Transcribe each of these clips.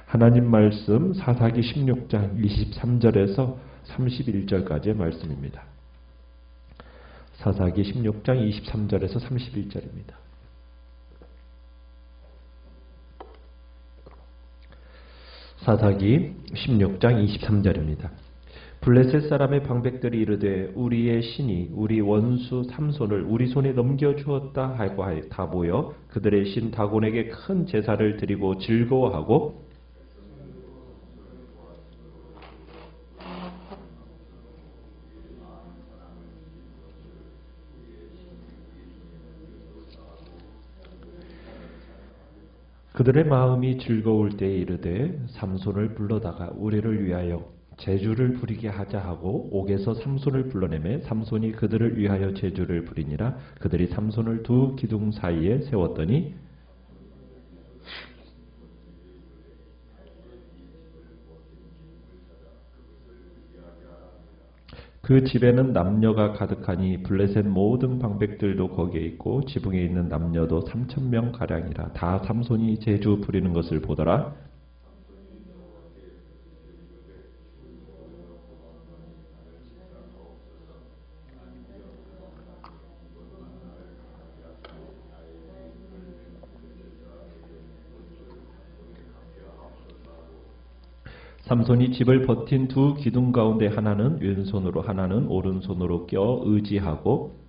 하나님 말씀 사사기 16장 23절에서 31절까지의 말씀입니다. 사사기 16장 23절에서 31절입니다. 사사기 16장 23절입니다. 블레셋 사람의 방백들이 이르되 우리의 신이 우리 원수 삼손을 우리 손에 넘겨주었다 하고 다 모여 그들의 신 다곤에게 큰 제사를 드리고 즐거워하고 그들의 마음이 즐거울 때에 이르되 삼손을 불러다가 우리를 위하여 제주를 부리게 하자 하고 옥에서 삼손을 불러내매 삼손이 그들을 위하여 제주를 부리니라. 그들이 삼손을 두 기둥 사이에 세웠더니 그 집에는 남녀가 가득하니 블레셋 모든 방백들도 거기에 있고 지붕에 있는 남녀도 3,000명 가량이라. 다 삼손이 제주 부리는 것을 보더라. 삼손이 집을 버틴 두 기둥 가운데 하나는 왼손으로 하나는 오른손으로 껴 의지하고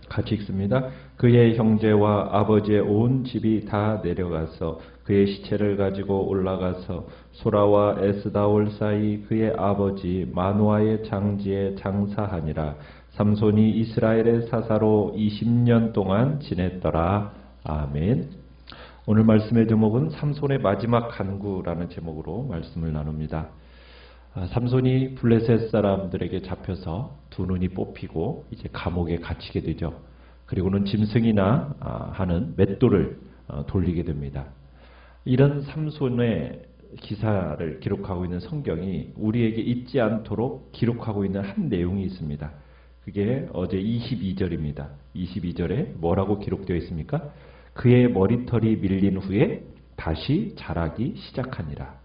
같이 읽습니다. 그의 형제와 아버지의 온 집이 다 내려가서 그의 시체를 가지고 올라가서 소라와 에스다올 사이 그의 아버지 마노아의 장지에 장사하니라. 삼손이 이스라엘의 사사로 20년 동안 지냈더라. 아멘. 오늘 말씀의 제목은 삼손의 마지막 간구라는 제목으로 말씀을 나눕니다. 삼손이 블레셋 사람들에게 잡혀서 두 눈이 뽑히고 이제 감옥에 갇히게 되죠. 그리고는 짐승이나 하는 맷돌을 돌리게 됩니다. 이런 삼손의 기사를 기록하고 있는 성경이 우리에게 잊지 않도록 기록하고 있는 한 내용이 있습니다. 그게 어제 22절입니다. 22절에 뭐라고 기록되어 있습니까? 그의 머리털이 밀린 후에 다시 자라기 시작하니라.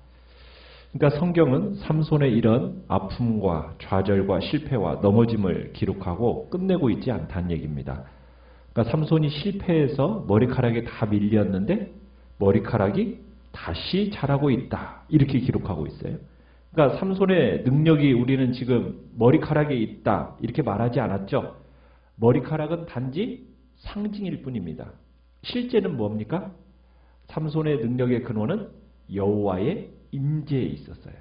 그러니까 성경은 삼손의 이런 아픔과 좌절과 실패와 넘어짐을 기록하고 끝내고 있지 않다는 얘기입니다. 그러니까 삼손이 실패해서 머리카락이 다 밀렸는데 머리카락이 다시 자라고 있다. 이렇게 기록하고 있어요. 그러니까 삼손의 능력이 우리는 지금 머리카락에 있다. 이렇게 말하지 않았죠. 머리카락은 단지 상징일 뿐입니다. 실제는 뭡니까? 삼손의 능력의 근원은 여호와의 임재에 있었어요.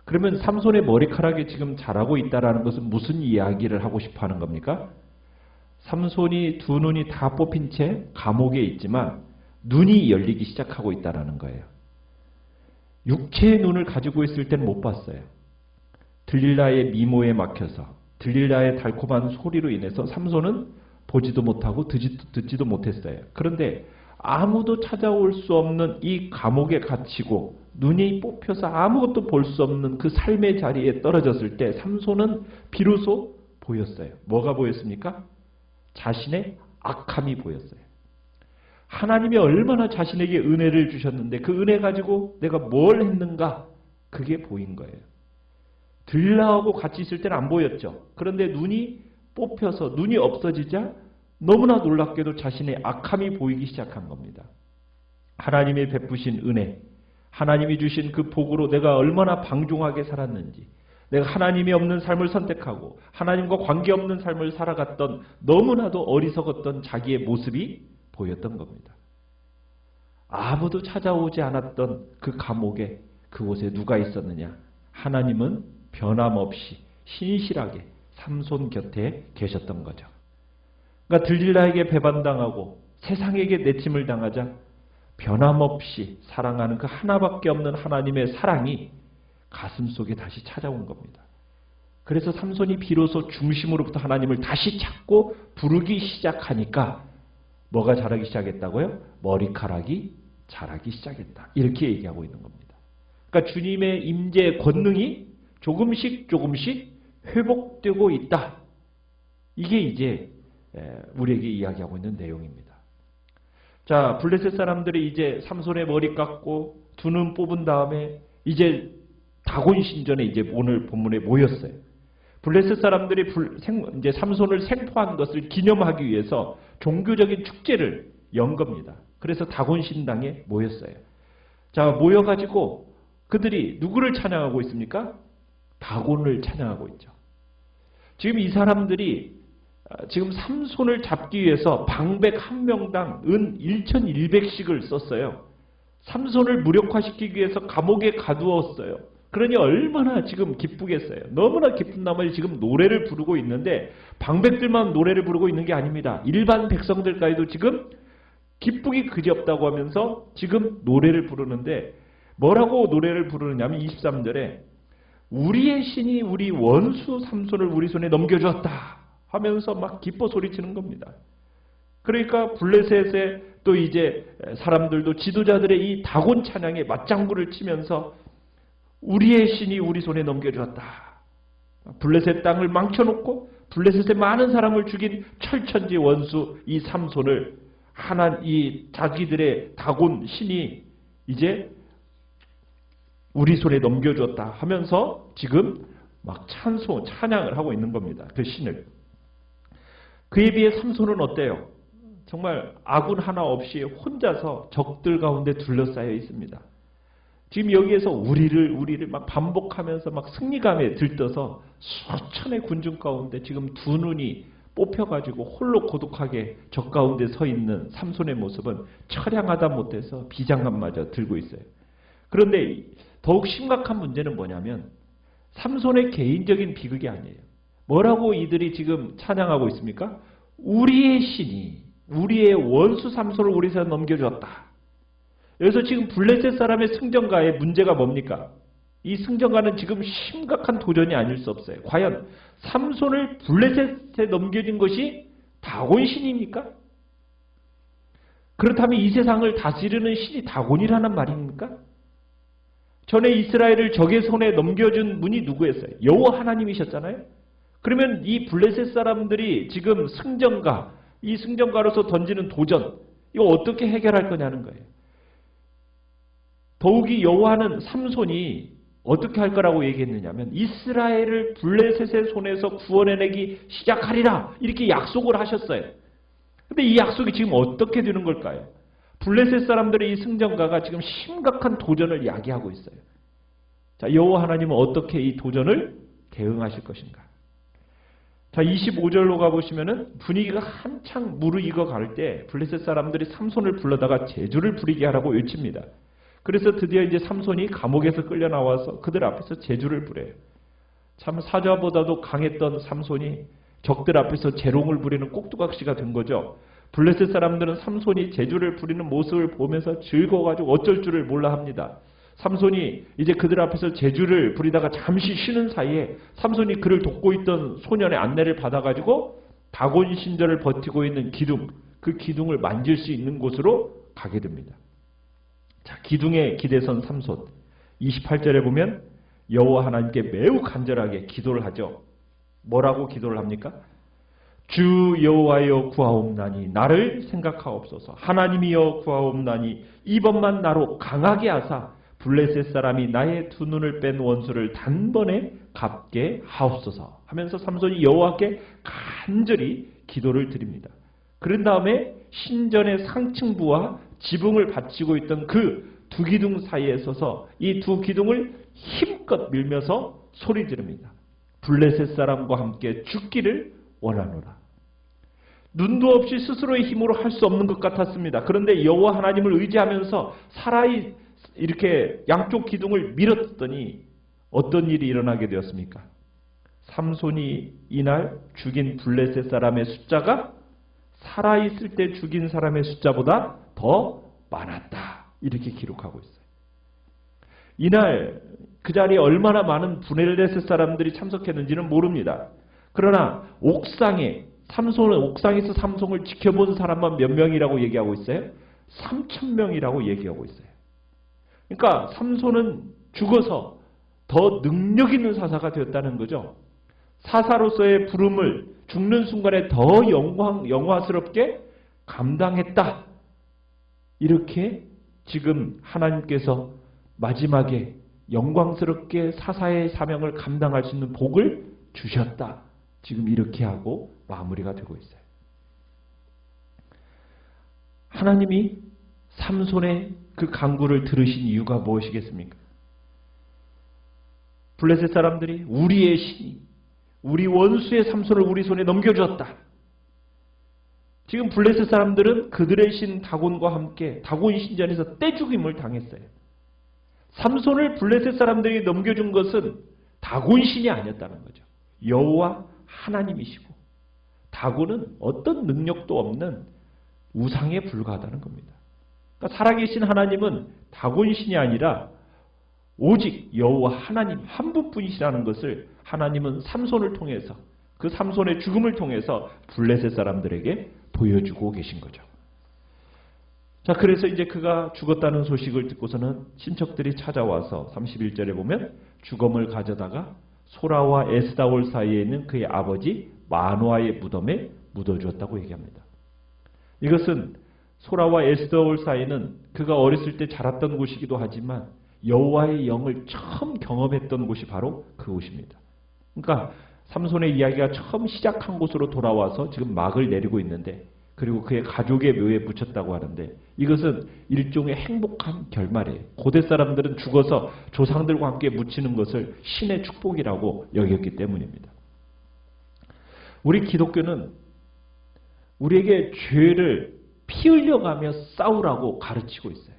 그러면 삼손의 머리카락이 지금 자라고 있다는 것은 무슨 이야기를 하고 싶어 하는 겁니까? 삼손이 두 눈이 다 뽑힌 채 감옥에 있지만 눈이 열리기 시작하고 있다는 거예요. 육체의 눈을 가지고 있을 때는 못 봤어요. 들릴라의 미모에 막혀서 들릴라의 달콤한 소리로 인해서 삼손은 보지도 못하고 듣지도 못했어요. 그런데 아무도 찾아올 수 없는 이 감옥에 갇히고 눈이 뽑혀서 아무것도 볼 수 없는 그 삶의 자리에 떨어졌을 때 삼손은 비로소 보였어요. 뭐가 보였습니까? 자신의 악함이 보였어요. 하나님이 얼마나 자신에게 은혜를 주셨는데 그 은혜 가지고 내가 뭘 했는가? 그게 보인 거예요. 들라하고 같이 있을 때는 안 보였죠. 그런데 눈이 뽑혀서 눈이 없어지자 너무나 놀랍게도 자신의 악함이 보이기 시작한 겁니다. 하나님이 베푸신 은혜, 하나님이 주신 그 복으로 내가 얼마나 방종하게 살았는지, 내가 하나님이 없는 삶을 선택하고 하나님과 관계없는 삶을 살아갔던 너무나도 어리석었던 자기의 모습이 보였던 겁니다. 아무도 찾아오지 않았던 그 감옥에 그곳에 누가 있었느냐? 하나님은 변함없이 신실하게 삼손 곁에 계셨던 거죠. 그러니까 들릴라에게 배반당하고 세상에게 내침을 당하자 변함없이 사랑하는 그 하나밖에 없는 하나님의 사랑이 가슴속에 다시 찾아온 겁니다. 그래서 삼손이 비로소 중심으로부터 하나님을 다시 찾고 부르기 시작하니까 뭐가 자라기 시작했다고요? 머리카락이 자라기 시작했다. 이렇게 얘기하고 있는 겁니다. 그러니까 주님의 임재의 권능이 조금씩 회복되고 있다. 이게 이제 우리에게 이야기하고 있는 내용입니다. 자, 블레셋 사람들이 이제 삼손의 머리 깎고 두 눈 뽑은 다음에 이제 다곤 신전에 이제 오늘 본문에 모였어요. 블레셋 사람들이 이제 삼손을 생포한 것을 기념하기 위해서 종교적인 축제를 연 겁니다. 그래서 다곤 신당에 모였어요. 자, 모여가지고 그들이 누구를 찬양하고 있습니까? 다곤을 찬양하고 있죠. 지금 이 사람들이 지금 삼손을 잡기 위해서 방백 한 명당 은 1,100씩을 썼어요. 삼손을 무력화시키기 위해서 감옥에 가두었어요. 그러니 얼마나 지금 기쁘겠어요. 너무나 기쁜 나머지 지금 노래를 부르고 있는데 방백들만 노래를 부르고 있는 게 아닙니다. 일반 백성들까지도 지금 기쁘기 그지없다고 하면서 지금 노래를 부르는데 뭐라고 노래를 부르느냐면 23절에 우리의 신이 우리 원수 삼손을 우리 손에 넘겨주었다 하면서 막 기뻐 소리치는 겁니다. 그러니까 블레셋의 또 이제 사람들도 지도자들의 이 다곤 찬양에 맞장구를 치면서 우리의 신이 우리 손에 넘겨주었다. 블레셋 땅을 망쳐놓고 블레셋의 많은 사람을 죽인 철천지 원수 이 삼손을 이 자기들의 다곤 신이 이제 우리 손에 넘겨주었다 하면서 지금 막 찬양을 하고 있는 겁니다. 그 신을. 그에 비해 삼손은 어때요? 정말 아군 하나 없이 혼자서 적들 가운데 둘러싸여 있습니다. 지금 여기에서 우리를 막 반복하면서 막 승리감에 들떠서 수천의 군중 가운데 지금 두 눈이 뽑혀가지고 홀로 고독하게 적 가운데 서 있는 삼손의 모습은 처량하다 못해서 비장감마저 들고 있어요. 그런데 더욱 심각한 문제는 뭐냐면 삼손의 개인적인 비극이 아니에요. 뭐라고 이들이 지금 찬양하고 있습니까? 우리의 신이 우리의 원수 삼손을 우리 손에 넘겨주었다. 여기서 지금 블레셋 사람의 승전가의 문제가 뭡니까? 이 승전가는 지금 심각한 도전이 아닐 수 없어요. 과연 삼손을 블레셋에 넘겨진 것이 다곤 신입니까? 그렇다면 이 세상을 다스리는 신이 다곤이라는 말입니까? 전에 이스라엘을 적의 손에 넘겨준 분이 누구였어요? 여호와 하나님이셨잖아요. 그러면 이 블레셋 사람들이 지금 승전가, 이 승전가로서 던지는 도전, 이거 어떻게 해결할 거냐는 거예요. 더욱이 여호와는 삼손이 어떻게 할 거라고 얘기했느냐면 이스라엘을 블레셋의 손에서 구원해내기 시작하리라 이렇게 약속을 하셨어요. 근데 이 약속이 지금 어떻게 되는 걸까요? 블레셋 사람들의 이 승전가가 지금 심각한 도전을 야기하고 있어요. 자, 여호와 하나님은 어떻게 이 도전을 대응하실 것인가? 자, 25절로 가보시면은 분위기가 한창 무르익어 갈 때 블레셋 사람들이 삼손을 불러다가 제주를 부리게 하라고 외칩니다. 그래서 드디어 이제 삼손이 감옥에서 끌려 나와서 그들 앞에서 제주를 부려요. 참 사자보다도 강했던 삼손이 적들 앞에서 재롱을 부리는 꼭두각시가 된 거죠. 블레셋 사람들은 삼손이 제주를 부리는 모습을 보면서 즐거워가지고 어쩔 줄을 몰라 합니다. 삼손이 이제 그들 앞에서 제주를 부리다가 잠시 쉬는 사이에 삼손이 그를 돕고 있던 소년의 안내를 받아가지고 다곤 신전을 버티고 있는 기둥, 그 기둥을 만질 수 있는 곳으로 가게 됩니다. 자, 기둥에 기대선 삼손. 28절에 보면 여호와 하나님께 매우 간절하게 기도를 하죠. 뭐라고 기도를 합니까? 주 여호와여 구하옵나니 나를 생각하옵소서. 하나님이여 구하옵나니 이번만 나로 강하게 하사 블레셋 사람이 나의 두 눈을 뺀 원수를 단번에 갚게 하옵소서 하면서 삼손이 여호와께 간절히 기도를 드립니다. 그런 다음에 신전의 상층부와 지붕을 받치고 있던 그 두 기둥 사이에 서서 이 두 기둥을 힘껏 밀면서 소리 지릅니다. 블레셋 사람과 함께 죽기를 원하노라. 눈도 없이 스스로의 힘으로 할 수 없는 것 같았습니다. 그런데 여호와 하나님을 의지하면서 사라이 이렇게 양쪽 기둥을 밀었더니 어떤 일이 일어나게 되었습니까? 삼손이 이날 죽인 블레셋 사람의 숫자가 살아있을 때 죽인 사람의 숫자보다 더 많았다. 이렇게 기록하고 있어요. 이날 그 자리에 얼마나 많은 블레셋 사람들이 참석했는지는 모릅니다. 그러나 옥상에서 삼손을 지켜본 사람만 몇 명이라고 얘기하고 있어요? 3,000명이라고 얘기하고 있어요. 그러니까 삼손은 죽어서 더 능력 있는 사사가 되었다는 거죠. 사사로서의 부름을 죽는 순간에 더 영화스럽게 감당했다. 이렇게 지금 하나님께서 마지막에 영광스럽게 사사의 사명을 감당할 수 있는 복을 주셨다. 지금 이렇게 하고 마무리가 되고 있어요. 하나님이 삼손의 그 간구를 들으신 이유가 무엇이겠습니까? 블레셋 사람들이 우리의 신이 우리 원수의 삼손을 우리 손에 넘겨주었다. 지금 블레셋 사람들은 그들의 신 다곤과 함께 다곤 신전에서 떼죽임을 당했어요. 삼손을 블레셋 사람들이 넘겨준 것은 다곤 신이 아니었다는 거죠. 여호와 하나님이시고 다곤은 어떤 능력도 없는 우상에 불과하다는 겁니다. 그러니까 살아계신 하나님은 다곤 신이 아니라 오직 여호와 하나님 한 분뿐이시라는 것을 하나님은 삼손을 통해서 그 삼손의 죽음을 통해서 블레셋 사람들에게 보여주고 계신 거죠. 자, 그래서 이제 그가 죽었다는 소식을 듣고서는 친척들이 찾아와서 31절에 보면 죽음을 가져다가 소라와 에스다올 사이에 있는 그의 아버지 마노아의 무덤에 묻어주었다고 얘기합니다. 이것은 소라와 에스다올 사이는 그가 어렸을 때 자랐던 곳이기도 하지만 여호와의 영을 처음 경험했던 곳이 바로 그곳입니다. 그러니까 삼손의 이야기가 처음 시작한 곳으로 돌아와서 지금 막을 내리고 있는데 그리고 그의 가족의 묘에 묻혔다고 하는데 이것은 일종의 행복한 결말이에요. 고대 사람들은 죽어서 조상들과 함께 묻히는 것을 신의 축복이라고 여겼기 때문입니다. 우리 기독교는 우리에게 죄를 피 흘려가며 싸우라고 가르치고 있어요.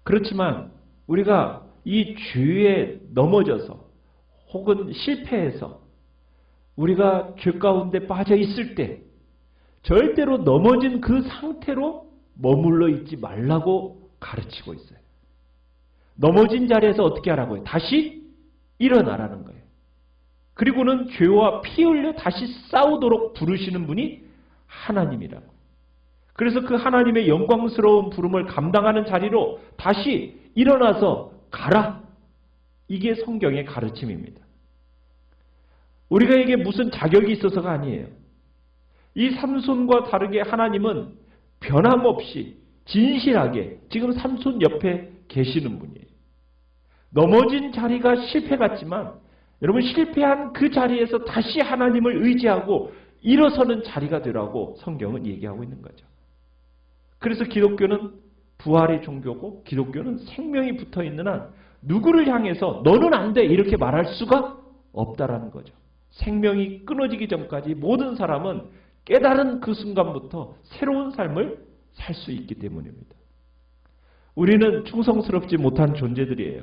그렇지만 우리가 이 죄에 넘어져서 혹은 실패해서 우리가 죄 가운데 빠져 있을 때 절대로 넘어진 그 상태로 머물러 있지 말라고 가르치고 있어요. 넘어진 자리에서 어떻게 하라고요? 다시 일어나라는 거예요. 그리고는 죄와 피 흘려 다시 싸우도록 부르시는 분이 하나님이라고. 그래서 그 하나님의 영광스러운 부름을 감당하는 자리로 다시 일어나서 가라. 이게 성경의 가르침입니다. 우리가 이게 무슨 자격이 있어서가 아니에요. 이 삼손과 다르게 하나님은 변함없이 진실하게 지금 삼손 옆에 계시는 분이에요. 넘어진 자리가 실패 같지만 여러분 실패한 그 자리에서 다시 하나님을 의지하고 일어서는 자리가 되라고 성경은 얘기하고 있는 거죠. 그래서 기독교는 부활의 종교고 기독교는 생명이 붙어있는 한 누구를 향해서 너는 안 돼 이렇게 말할 수가 없다라는 거죠. 생명이 끊어지기 전까지 모든 사람은 깨달은 그 순간부터 새로운 삶을 살 수 있기 때문입니다. 우리는 충성스럽지 못한 존재들이에요.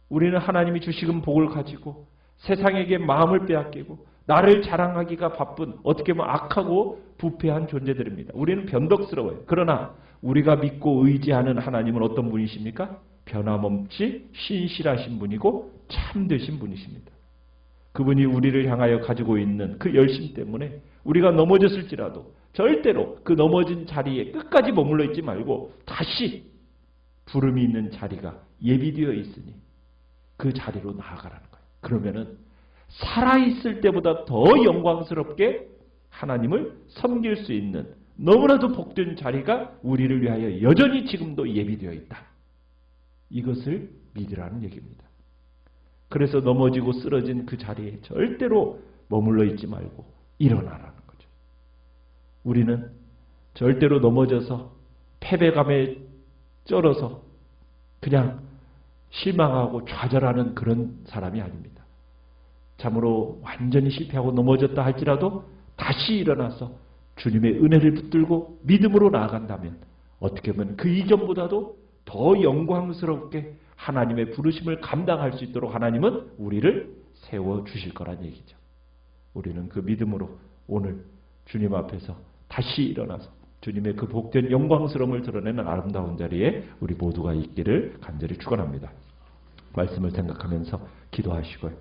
우리는 하나님이 주시는 복을 가지고 세상에게 마음을 빼앗기고 나를 자랑하기가 바쁜 어떻게 보면 악하고 부패한 존재들입니다. 우리는 변덕스러워요. 그러나 우리가 믿고 의지하는 하나님은 어떤 분이십니까? 변함없이 신실하신 분이고 참되신 분이십니다. 그분이 우리를 향하여 가지고 있는 그 열심 때문에 우리가 넘어졌을지라도 절대로 그 넘어진 자리에 끝까지 머물러 있지 말고 다시 부름이 있는 자리가 예비되어 있으니 그 자리로 나아가라는 거예요. 그러면은 살아있을 때보다 더 영광스럽게 하나님을 섬길 수 있는 너무나도 복된 자리가 우리를 위하여 여전히 지금도 예비되어 있다. 이것을 믿으라는 얘기입니다. 그래서 넘어지고 쓰러진 그 자리에 절대로 머물러 있지 말고 일어나라는 거죠. 우리는 절대로 넘어져서 패배감에 쩔어서 그냥 실망하고 좌절하는 그런 사람이 아닙니다. 참으로 완전히 실패하고 넘어졌다 할지라도 다시 일어나서 주님의 은혜를 붙들고 믿음으로 나아간다면 어떻게 보면 그 이전보다도 더 영광스럽게 하나님의 부르심을 감당할 수 있도록 하나님은 우리를 세워주실 거란 얘기죠. 우리는 그 믿음으로 오늘 주님 앞에서 다시 일어나서 주님의 그 복된 영광스러움을 드러내는 아름다운 자리에 우리 모두가 있기를 간절히 축원합니다. 말씀을 생각하면서 기도하시고요.